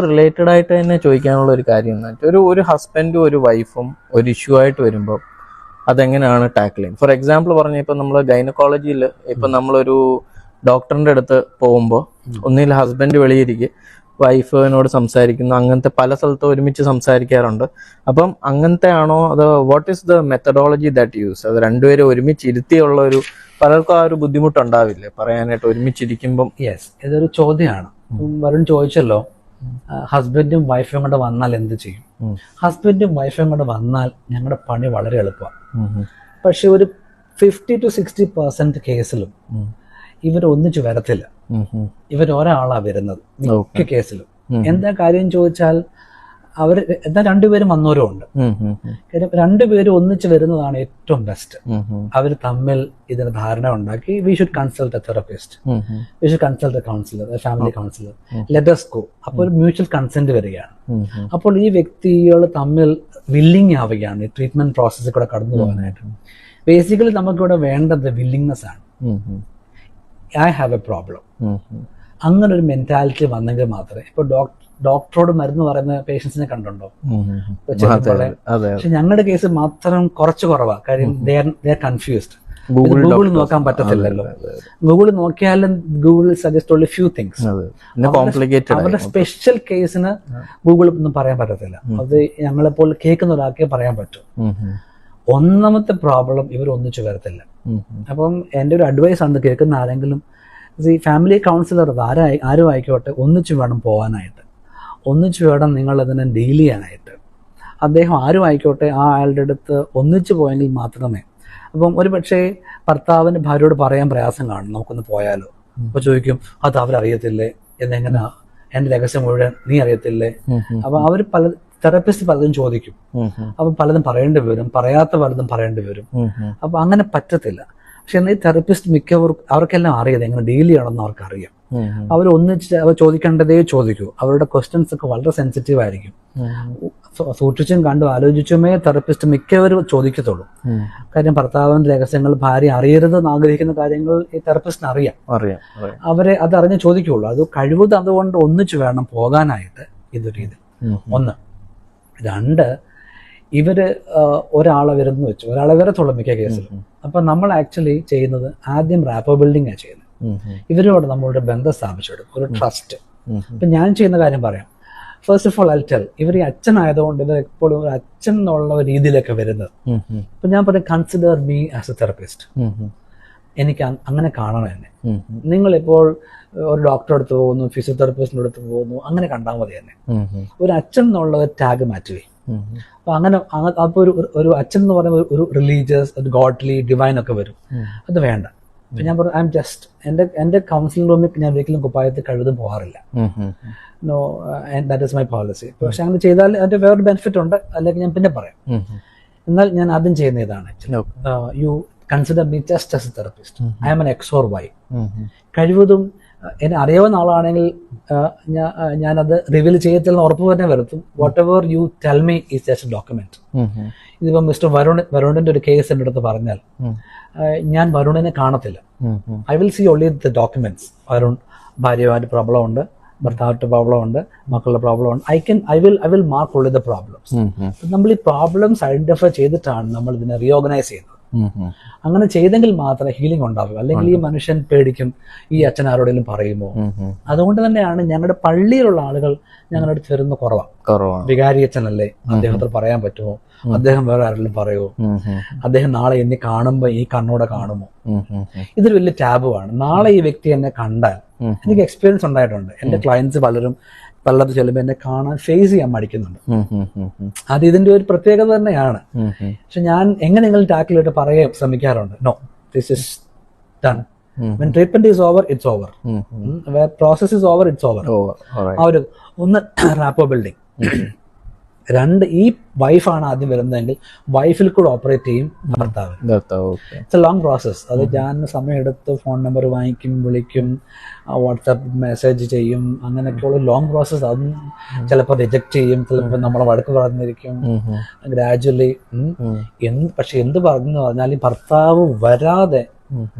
Related ആയിട്ട് തന്നെ ചോദിക്കാനുള്ള ഒരു കാര്യം എന്ന് വെച്ചാൽ ഒരു ഹസ്ബൻഡും ഒരു വൈഫും ഒരു ഇഷ്യൂ ആയിട്ട് വരുമ്പോൾ അതെങ്ങനെയാണ് ടാക്കിളിങ്. ഫോർ എക്സാമ്പിൾ പറഞ്ഞാൽ ഇപ്പം നമ്മൾ ഗൈനക്കോളജിയിൽ ഇപ്പം നമ്മളൊരു ഡോക്ടറിന്റെ അടുത്ത് പോകുമ്പോൾ ഒന്നിൽ ഹസ്ബൻഡ് വെളിയിരിക്കും, വൈഫിനോട് സംസാരിക്കുന്നു, അങ്ങനത്തെ പല സ്ഥലത്തും ഒരുമിച്ച് സംസാരിക്കാറുണ്ട്. അപ്പം അങ്ങനത്തെ ആണോ അത് what is the methodology that use? അത് രണ്ടുപേരും ഒരുമിച്ച് ഇരുത്തിയുള്ള ഒരു പലർക്കും ആ ഒരു ബുദ്ധിമുട്ടുണ്ടാവില്ലേ പറയാനായിട്ട് ഒരുമിച്ചിരിക്കുമ്പം? യെസ്, ഇതൊരു ചോദ്യമാണ്. വരുൺ ചോദിച്ചല്ലോ, ഹസ്ബൻഡും വൈഫും കൂടെ വന്നാൽ എന്ത് ചെയ്യും? ഹസ്ബൻഡും വൈഫും കൂടെ വന്നാൽ ഞങ്ങളുടെ പണി വളരെ എളുപ്പമാണ്. പക്ഷെ ഒരു 50 to 60% കേസിലും ഇവർ ഒന്നിച്ചു വരത്തില്ല. ഇവർ ഒരാളാ വരുന്നത് മിക്ക കേസിലും. എന്താ കാര്യം ചോദിച്ചാൽ അവർ എന്താ രണ്ടുപേരും വന്നവരും ഉണ്ട്. കാര്യം രണ്ടുപേരും ഒന്നിച്ച് വരുന്നതാണ് ഏറ്റവും ബെസ്റ്റ്. അവർ തമ്മിൽ ഇതിന് ധാരണ ഉണ്ടാക്കി we should consult A therapist, we should consult A councillor, A family councillor, let us go. അപ്പോൾ ഒരു മ്യൂച്വൽ കൺസെന്റ് വരികയാണ്. അപ്പോൾ ഈ വ്യക്തികൾ തമ്മിൽ വില്ലിങ് ആവുകയാണ് ഈ ട്രീറ്റ്മെന്റ് പ്രോസസ്സിൽ കൂടെ കടന്നു പോകാനായിട്ട്. ബേസിക്കലി നമുക്കിവിടെ വേണ്ടത് വില്ലിങ്നെസ് ആണ്. ഐ ഹാവ് എ പ്രോബ്ലം, അങ്ങനെ ഒരു മെന്റാലിറ്റി വന്നെങ്കിൽ മാത്രമേ. ഇപ്പൊ ഡോക്ടറോട് മരുന്ന് പറയുന്ന പേഷ്യൻസിനെ കണ്ടുണ്ടോ? പക്ഷെ ഞങ്ങളുടെ കേസ് മാത്രം കുറച്ച് കുറവാ. കാര്യം ദേ ആർ കൺഫ്യൂസ്ഡ്. ഗൂഗിൾ നോക്കാൻ പറ്റത്തില്ലല്ലോ. ഗൂഗിൾ നോക്കിയാലും Google suggest only few things. അവരുടെ സ്പെഷ്യൽ കേസിന് ഗൂഗിൾ ഒന്നും പറയാൻ പറ്റത്തില്ല. അത് ഞങ്ങളെപ്പോൾ കേൾക്കുന്ന ഒരാൾക്കേ പറയാൻ പറ്റൂ. ഒന്നാമത്തെ പ്രോബ്ലം ഇവർ ഒന്നിച്ചു വരത്തില്ല. അപ്പം എൻ്റെ ഒരു അഡ്വൈസ് ആണ്, കേൾക്കുന്ന ആരെങ്കിലും ഈ ഫാമിലി കൗൺസിലർ ആരും ആയിക്കോട്ടെ, ഒന്നിച്ചു വേണം പോകാനായിട്ട്, ഒന്നിച്ചു വേണം നിങ്ങൾ അതിനെ ഡീൽ ചെയ്യാനായിട്ട്. അദ്ദേഹം ആരും ആയിക്കോട്ടെ, ആ ആളുടെ അടുത്ത് ഒന്നിച്ചു പോയെങ്കിൽ മാത്രമേ. അപ്പം ഒരു പക്ഷേ ഭർത്താവിന് ഭാര്യയോട് പറയാൻ പ്രയാസം കാണും, നമുക്കൊന്ന് പോയാലോ. അപ്പൊ ചോദിക്കും, അത് അവരറിയത്തില്ലേ, എന്നെങ്ങനെ എൻ്റെ രഹസ്യം മുഴുവൻ നീ അറിയത്തില്ലേ? അപ്പൊ അവർ തെറപ്പിസ്റ്റ് പലതും ചോദിക്കും. അപ്പൊ പലതും പറയേണ്ടി വരും, പറയാത്ത പലതും പറയേണ്ടി വരും. അപ്പൊ അങ്ങനെ പറ്റത്തില്ല. പക്ഷെ എന്നാൽ ഈ തെറപ്പിസ്റ്റ് അവർക്കെല്ലാം അറിയാം എങ്ങനെ ഡീൽ ചെയ്യണമെന്ന് അവർക്കറിയാം. അവർ ചോദിക്കേണ്ടതേ ചോദിക്കൂ. അവരുടെ ക്വസ്റ്റ്യൻസ് ഒക്കെ വളരെ സെൻസിറ്റീവ് ആയിരിക്കും. സൂക്ഷിച്ചും കണ്ടും ആലോചിച്ചുമേ തെറപ്പിസ്റ്റ് മിക്കവരും ചോദിക്കത്തുള്ളൂ. കാര്യം ഭർത്താവിന്റെ രഹസ്യങ്ങൾ ഭാര്യ അറിയരുതെന്ന് ആഗ്രഹിക്കുന്ന കാര്യങ്ങൾ ഈ തെറപ്പിസ്റ്റിന് അറിയാം. അവരെ അതറിഞ്ഞ് ചോദിക്കുള്ളൂ. അത് കഴിവതും അതുകൊണ്ട് ഒന്നിച്ചു വേണം പോകാനായിട്ട്. ഇതൊരു ഇത് ഒന്ന്. രണ്ട്, ഇവര് ഒരാളെ വരുന്നു വെച്ചു, ഒരാളെ വരത്തുള്ളൂ മിക്ക കേസിലും. അപ്പൊ നമ്മൾ ആക്ച്വലി ചെയ്യുന്നത് ആദ്യം റാപ്പോ ബിൽഡിംഗ് ആണ് ചെയ്യുന്നത്. ഇവരോട് നമ്മളുടെ ബന്ധം സ്ഥാപിച്ചെടുക്കും, ഒരു ട്രസ്റ്റ്. ഇപ്പൊ ഞാൻ ചെയ്യുന്ന കാര്യം പറയാം. First of all I tell, ഇവർ ഈ അച്ഛനായതുകൊണ്ട് ഇവർ എപ്പോഴും ഒരു അച്ഛൻ എന്നുള്ള രീതിയിലൊക്കെ വരുന്നത്. ഇപ്പൊ ഞാൻ പറയും, consider me as a therapist. എനിക്ക് അങ്ങനെ കാണണം എന്നെ. നിങ്ങളിപ്പോൾ ഒരു ഡോക്ടറെ അടുത്ത് പോകുന്നു, ഫിസിയോതെറപ്പിസ്റ്റിന്റെ അടുത്ത് പോകുന്നു, അങ്ങനെ കണ്ടാൽ മതി തന്നെ. ഒരു അച്ഛൻ എന്നുള്ള ഒരു ടാഗ് മാറ്റുവേ. അപ്പൊ അങ്ങനെ അപ്പൊ ഒരു അച്ഛൻ എന്ന് പറയുമ്പോൾ ഒരു റിലീജിയസ്, ഒരു ഗോഡ്ലി, ഡിവൈൻ ഒക്കെ വരും. അത് വേണ്ട. അപ്പൊ ഞാൻ പറഞ്ഞു, ഐ എം ജസ്റ്റ് എന്റെ കൗൺസിലിംഗ് റൂമിൽ ഞാൻ ഒരിക്കലും കുപ്പായത്തിൽ കഴിവതും പോകാറില്ല. No, that is my policy. പക്ഷെ അങ്ങനെ ചെയ്താൽ അതിന്റെ വേറൊരു ബെനിഫിറ്റ് ഉണ്ട്, അല്ലെങ്കിൽ ഞാൻ പിന്നെ പറയാം. എന്നാൽ ഞാൻ ആദ്യം ചെയ്യുന്ന ഇതാണ്. You consider me just as a therapist. I am an X or Y. കഴിവതും എന്നെ അറിയാവുന്ന ആളാണെങ്കിൽ ഞാനത് റിവീൽ ചെയ്യത്തില്ലെന്ന് ഉറപ്പ് തന്നെ വരുത്തും. Whatever you tell me is just a document. ഇതിപ്പോ മിസ്റ്റർ വരുണിന്റെ ഒരു കേസ് എൻ്റെ അടുത്ത് പറഞ്ഞാൽ ഞാൻ വരുണിനെ കാണത്തില്ല. I will see only the documents. വരുൺ ഭാര്യയുമായിട്ട് പ്രോബ്ലം ഉണ്ട്, ഭർത്താവിന്റെ പ്രോബ്ലം ഉണ്ട്, മക്കളുടെ പ്രോബ്ലം ഉണ്ട്. I will mark only the problems. നമ്മൾ ഈ പ്രോബ്ലംസ് ഐഡന്റിഫൈ ചെയ്തിട്ടാണ് നമ്മൾ ഇതിനെ റീഓർഗനൈസ് ചെയ്യുന്നത്. അങ്ങനെ ചെയ്തെങ്കിൽ മാത്രമേ ഹീലിംഗ് ഉണ്ടാവൂ. അല്ലെങ്കിൽ ഈ മനുഷ്യൻ പേടിക്കും, ഈ അച്ഛൻ ആരോടെങ്കിലും പറയുമോ. അതുകൊണ്ട് തന്നെയാണ് ഞങ്ങളുടെ പള്ളിയിലുള്ള ആളുകൾ ഞങ്ങളുടെ അടുത്ത് വരുന്ന കുറവാണ്. വികാരി അച്ഛനല്ലേ, അദ്ദേഹത്തിന് പറയാൻ പറ്റുമോ, അദ്ദേഹം വേറെ ആരെങ്കിലും പറയുമോ, അദ്ദേഹം നാളെ എന്നെ കാണുമ്പോ ഈ കണ്ണോടെ കാണുമോ. ഇതൊരു വലിയ ടാബുവാണ്. നാളെ ഈ വ്യക്തി എന്നെ കണ്ടാൽ, എനിക്ക് എക്സ്പീരിയൻസ് ഉണ്ടായിട്ടുണ്ട്. എന്റെ ക്ലയൻസ് പലത് ചെല്ലുമ്പോൾ എന്നെ കാണാൻ ഫേസ് ചെയ്യാൻ മടിക്കുന്നുണ്ട്. അത് ഇതിന്റെ ഒരു പ്രത്യേകത തന്നെയാണ്. പക്ഷെ ഞാൻ എങ്ങനെയെങ്കിലും ടാക്കിൾ ചെയ്തിട്ട് പറയാൻ ശ്രമിക്കാറുണ്ട്. No, this is done. When treatment is over, it's over. Where process is over, it's over. ആ ഒരു ഒന്ന് റാപ്പോ ബിൽഡിംഗ്. രണ്ട്, ഈ വൈഫാണ് ആദ്യം വരുന്നതെങ്കിൽ വൈഫിൽ കൂടെ ഓപ്പറേറ്റ് ചെയ്യും ഭർത്താവ്. It's A long process. അത് ഞാൻ സമയമെടുത്ത് ഫോൺ നമ്പർ വാങ്ങിക്കും, വിളിക്കും, വാട്സാപ്പ് മെസ്സേജ് ചെയ്യും, അങ്ങനെയൊക്കെയുള്ള ലോങ് പ്രോസസ്. അതും ചിലപ്പോൾ റിജക്ട് ചെയ്യും, ചിലപ്പോൾ നമ്മളെ വഴക്ക് പറഞ്ഞിരിക്കും. ഗ്രാജുവലി പക്ഷെ എന്ത് പറഞ്ഞു പറഞ്ഞാൽ ഈ ഭർത്താവ് വരാതെ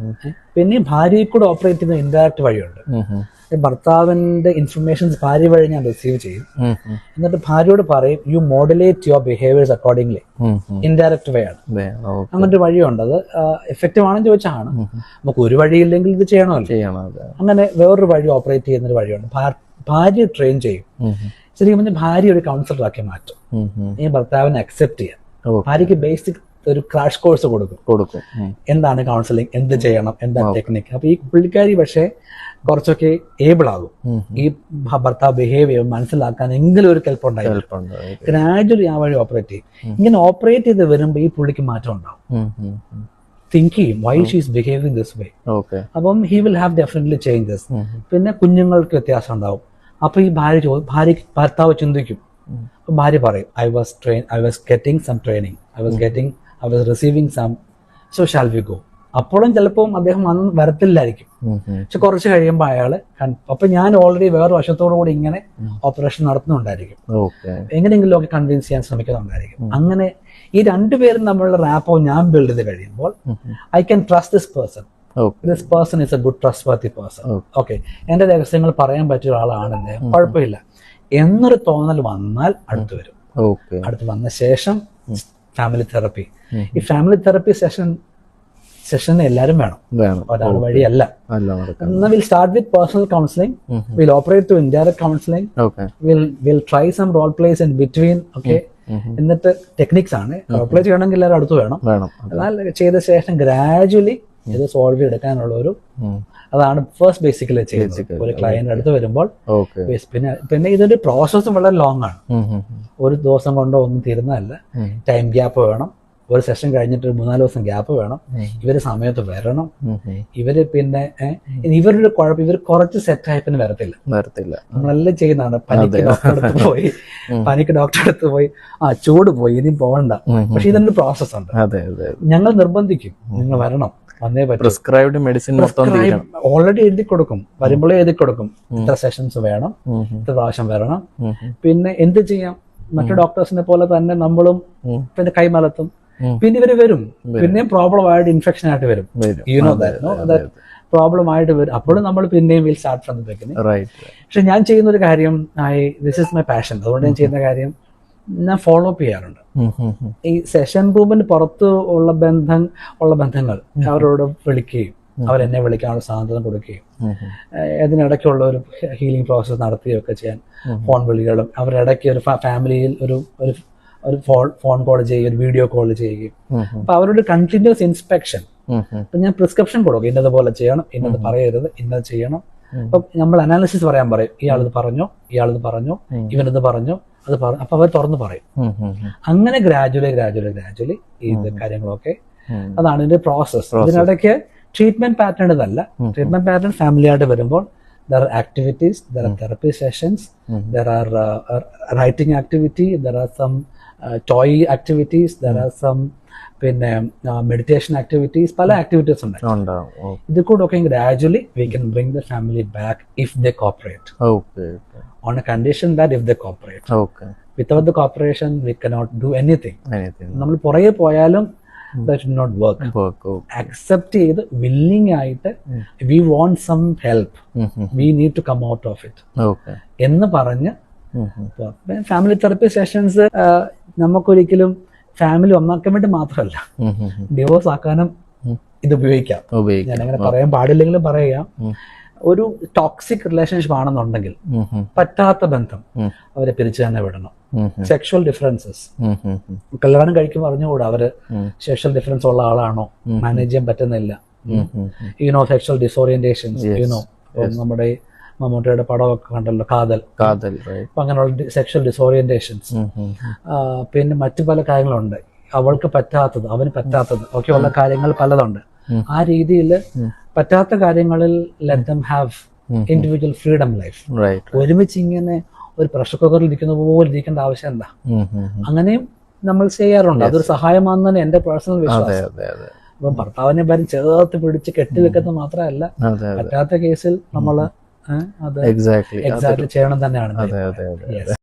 പിന്നെ ഭാര്യയെ കൂടെ ഓപ്പറേറ്റ് ചെയ്യുന്ന ഇൻഡയറക്റ്റ് വഴിയുണ്ട്. ഭർത്താവിന്റെ ഇൻഫർമേഷൻസ് ഭാര്യ വഴി ഞാൻ റിസീവ് ചെയ്യും. എന്നിട്ട് ഭാര്യയോട് പറയും you modulate your behaviours accordingly. Indirect way ആണ്, അങ്ങനത്തെ വഴിയുണ്ട്. അത് എഫക്റ്റീവ് ആണെന്ന് ചോദിച്ചാണ്. നമുക്ക് ഒരു വഴിയില്ലെങ്കിൽ ഇത് ചെയ്യണമല്ലോ. അങ്ങനെ വേറൊരു വഴി ഓപ്പറേറ്റ് ചെയ്യുന്നൊരു വഴിയുണ്ട്. ഭാര്യ ട്രെയിൻ ചെയ്യും. ശരിക്കും പറഞ്ഞാൽ ഭാര്യ ഒരു കൗൺസിലറാക്കി മാറ്റും. ഈ ഭർത്താവിനെ അക്സെപ്റ്റ് ചെയ്യാൻ ഭാര്യയ്ക്ക് ബേസിക് ഒരു ക്രാഷ് കോഴ്സ് കൊടുക്കും. എന്താണ് കൗൺസിലിംഗ്, എന്ത് ചെയ്യണം, എന്താണ് ടെക്നിക്ക്. അപ്പൊ ഈ പുള്ളിക്കാരി പക്ഷേ കുറച്ചൊക്കെ ഏബിൾ ആകും ഈ ഭർത്താവ് ബിഹേവ് ചെയ്യും മനസ്സിലാക്കാൻ എങ്കിലും ഒരു കെൽപ്പുണ്ടായി. ഗ്രാജുവലി ആ വഴി ഓപ്പറേറ്റ് ചെയ്യും. ഇങ്ങനെ ഓപ്പറേറ്റ് ചെയ്ത് വരുമ്പോൾ ഈ പുള്ളിക്ക് മാറ്റം ഉണ്ടാവും. തിങ്ക് ചെയ്യും why she is behaving this way. അപ്പം he will have definitely changes. പിന്നെ കുഞ്ഞുങ്ങൾക്ക് വ്യത്യാസം ഉണ്ടാവും. അപ്പൊ ഈ ഭർത്താവ് ചിന്തിക്കും. അപ്പൊ ഭാര്യ പറയും I was getting some training, I was receiving some, so shall we go. അപ്പോഴും ചിലപ്പോൾ അദ്ദേഹം വന്ന് വരത്തില്ലായിരിക്കും. പക്ഷെ കുറച്ച് കഴിയുമ്പോൾ അയാള് അപ്പൊ ഞാൻ ഓൾറെഡി വേറെ വശത്തോടു കൂടി ഇങ്ങനെ ഓപ്പറേഷൻ നടത്തുന്നുണ്ടായിരിക്കും. എങ്ങനെയെങ്കിലും ഒക്കെ കൺവിൻസ് ചെയ്യാൻ ശ്രമിക്കുന്നുണ്ടായിരിക്കും. അങ്ങനെ ഈ രണ്ടുപേരും തമ്മിലുള്ള റാപ്പോ ഞാൻ ബിൽഡ് ചെയ്ത് കഴിയുമ്പോൾ I can trust this person. This person is A good trust worthy person. Okay, എന്റെ രഹസ്യങ്ങൾ പറയാൻ പറ്റിയ ഒരാളാണ്, കുഴപ്പമില്ല എന്നൊരു തോന്നൽ വന്നാൽ അടുത്ത് വരും. അടുത്ത് വന്ന ശേഷം ഫാമിലി തെറപ്പി. ഈ ഫാമിലി തെറപ്പി സെഷൻ എല്ലാവരും വേണം, ഒരാൾ വഴിയല്ല. Will start with personal counselling, will operate to indirect counselling, will try some role plays in between. Okay, എന്നിട്ട് ടെക്നിക്സ് ആണ്. റോൾ പ്ലേ ചെയ്യണമെങ്കിൽ എല്ലാവരും അടുത്ത് വേണം. എന്നാൽ ചെയ്ത ശേഷം ഗ്രാജുവലി ഇത് സോൾവ് ചെയ്തെടുക്കാനുള്ള ഒരു അതാണ് ഫസ്റ്റ് ബേസിക്കലി ചെയ്യുന്നത്. ഒരു ക്ലയന്റ് അടുത്ത് വരുമ്പോൾ പിന്നെ ഇതൊരു പ്രോസസ്സും വളരെ ലോങ് ആണ്. ഒരു ദിവസം കൊണ്ടോ ഒന്നും തീരുന്നതല്ല. ടൈം ഗ്യാപ്പ് വേണം. ഒരു സെഷൻ കഴിഞ്ഞിട്ട് 3-4 ദിവസം ഗ്യാപ്പ് വേണം. ഇവര് സമയത്ത് വരണം. ഇവര് പിന്നെ ഇവരുടെ കുഴപ്പം ഇവർ കുറച്ച് സെറ്റായി പിന്നെ വരത്തില്ല. നമ്മളെല്ലാം ചെയ്യുന്നതാണ്. പനിക്ക് ഡോക്ടറെ അടുത്ത് പോയി ചൂട് പോയി ഇനി പോകണ്ട. പക്ഷെ ഇതിന്റെ പ്രോസസ് ഉണ്ട്. ഞങ്ങൾ നിർബന്ധിക്കും, നിങ്ങൾ വരണം, വന്നേ പറ്റും. പ്രിസ്ക്രൈബ്ഡ് മെഡിസിൻ ഓൾറെഡി എഴുതി കൊടുക്കും. വരുമ്പോഴേ എഴുതി കൊടുക്കും, ഇത്ര സെഷൻസ് വേണം, ഇത്ര പ്രാവശ്യം വരണം. പിന്നെ എന്ത് ചെയ്യാം, മറ്റു ഡോക്ടേഴ്സിനെ പോലെ തന്നെ നമ്മളും പിന്നെ കൈമലത്തും. പിന്നെ ഇവര് വരും, പിന്നെയും പ്രോബ്ലം ആയിട്ട് ഇൻഫെക്ഷൻ ആയിട്ട് വരും. പ്രോബ്ലം ആയിട്ട് വരും. അപ്പോഴും നമ്മൾ പിന്നെയും will start from the beginning. പക്ഷെ ഞാൻ ചെയ്യുന്ന ഒരു കാര്യം, ദിസ് ഇസ് മൈ പാഷൻ. അതുകൊണ്ട് ഞാൻ ചെയ്യുന്ന കാര്യം ഞാൻ ഫോളോ അപ്പ് ചെയ്യാറുണ്ട്. ഈ സെഷൻ റൂമിന് പുറത്ത് ഉള്ള ബന്ധങ്ങൾ അവരോട് വിളിക്കുകയും അവരെന്നെ വിളിക്കാനുള്ള സ്വാതന്ത്ര്യം കൊടുക്കുകയും അതിനിടയ്ക്കുള്ള ഒരു ഹീലിംഗ് പ്രോസസ് നടത്തുകയൊക്കെ ചെയ്യാൻ ഫോൺ വിളികളും അവരിടയ്ക്ക് ഒരു ഫാമിലിയിൽ ഒരു ഫോൺ കോൾ ചെയ്യുകയും ഒരു വീഡിയോ കോൾ ചെയ്യുകയും അപ്പൊ അവരുടെ കണ്ടിന്യൂസ് ഇൻസ്പെക്ഷൻ. അപ്പൊ ഞാൻ പ്രിസ്ക്രിപ്ഷൻ കൊടുക്കും, ഇന്നതുപോലെ ചെയ്യണം, ഇന്നത് പറയരുത്, ഇന്നത് ചെയ്യണം. അപ്പൊ നമ്മൾ അനാലിസിസ് പറയാൻ പറയും, ഇയാളിത് പറഞ്ഞു, ഇവനത് പറഞ്ഞു, അപ്പൊ അവർ തുറന്ന് പറയും. അങ്ങനെ ഗ്രാജുവലി ഇത് കാര്യങ്ങളൊക്കെ അതാണ് ഇതിന്റെ പ്രോസസ്. ഇതിനിടയ്ക്ക് ട്രീറ്റ്മെന്റ് പാറ്റേൺ ഇതല്ല. ട്രീറ്റ്മെന്റ് പാറ്റേൺ ഫാമിലി ആയിട്ട് വരുമ്പോൾ there are activities, there are therapy sessions, there are writing activity, there are some toy activities, there are some പിന്നെ മെഡിറ്റേഷൻ ആക്ടിവിറ്റീസ്, പല ആക്ടിവിറ്റീസ് ഉണ്ട്. ഇത് കൂടെ ഒക്കെ gradually we can bring the family back if they cooperate. On a condition that if they cooperate. Without the cooperation we cannot do anything. നമ്മൾ പുറകെ പോയാലും that will not work. Accept ചെയ്ത് willing ആയിട്ട് we want some help, we need to come out of it എന്ന് പറഞ്ഞ് family therapy sessions നമുക്കൊരിക്കലും family ഒന്നാക്കാൻ വേണ്ടി മാത്രമല്ല, ഡിവോഴ്സ് ആക്കാനും ഇത് ഉപയോഗിക്കാം. ഞാൻ അങ്ങനെ പറയാൻ പാടില്ലെങ്കിലും പറയാം. ഒരു ടോക്സിക് റിലേഷൻഷിപ്പ് ആണെന്നുണ്ടെങ്കിൽ പറ്റാത്ത ബന്ധം അവരെ പിരിച്ചു തന്നെ വിടണം. സെക്ഷൽ ഡിഫറൻസസ് കല്യാണം കഴിക്കുമ്പോൾ അറിഞ്ഞുകൂടാ അവര് സെക്ഷൽ ഡിഫറൻസ് ഉള്ള ആളാണോ, മാനേജ് ചെയ്യാൻ പറ്റുന്നില്ല. യുനോ സെക്ഷൽ ഡിസോറിയന്റേഷൻസ്, യുനോ നമ്മുടെ മമ്മൂട്ടിയുടെ പടമൊക്കെ കണ്ടല്ലോ, കാതൽ. അപ്പൊ അങ്ങനെയുള്ള സെക്ഷൽ ഡിസോറിയന്റേഷൻസ്. പിന്നെ മറ്റു പല കാര്യങ്ങളുണ്ട്, അവൾക്ക് പറ്റാത്തത് അവന് പറ്റാത്തത് ഒക്കെയുള്ള കാര്യങ്ങൾ പലതുണ്ട്. ആ രീതിയിൽ പറ്റാത്ത കാര്യങ്ങളിൽ let them have individual freedom life. ഒരുമിച്ച് ഇങ്ങനെ ഒരു പ്രഷർ കുക്കറിൽ ഇരിക്കുന്ന പോലെ ഇരിക്കേണ്ട ആവശ്യം എന്താ? അങ്ങനെയും നമ്മൾ ചെയ്യാറുണ്ട്. അതൊരു സഹായമാണെന്ന് തന്നെ എന്റെ പേഴ്സണൽ വിശ്വാസം. അപ്പൊ ഭർത്താവിനെ ചേർത്ത് പിടിച്ച് കെട്ടിവെക്കുന്നത് മാത്രമല്ല, പറ്റാത്ത കേസിൽ നമ്മള് അത് എക്സാക്ട്ലി ചെയ്യണം തന്നെയാണ്.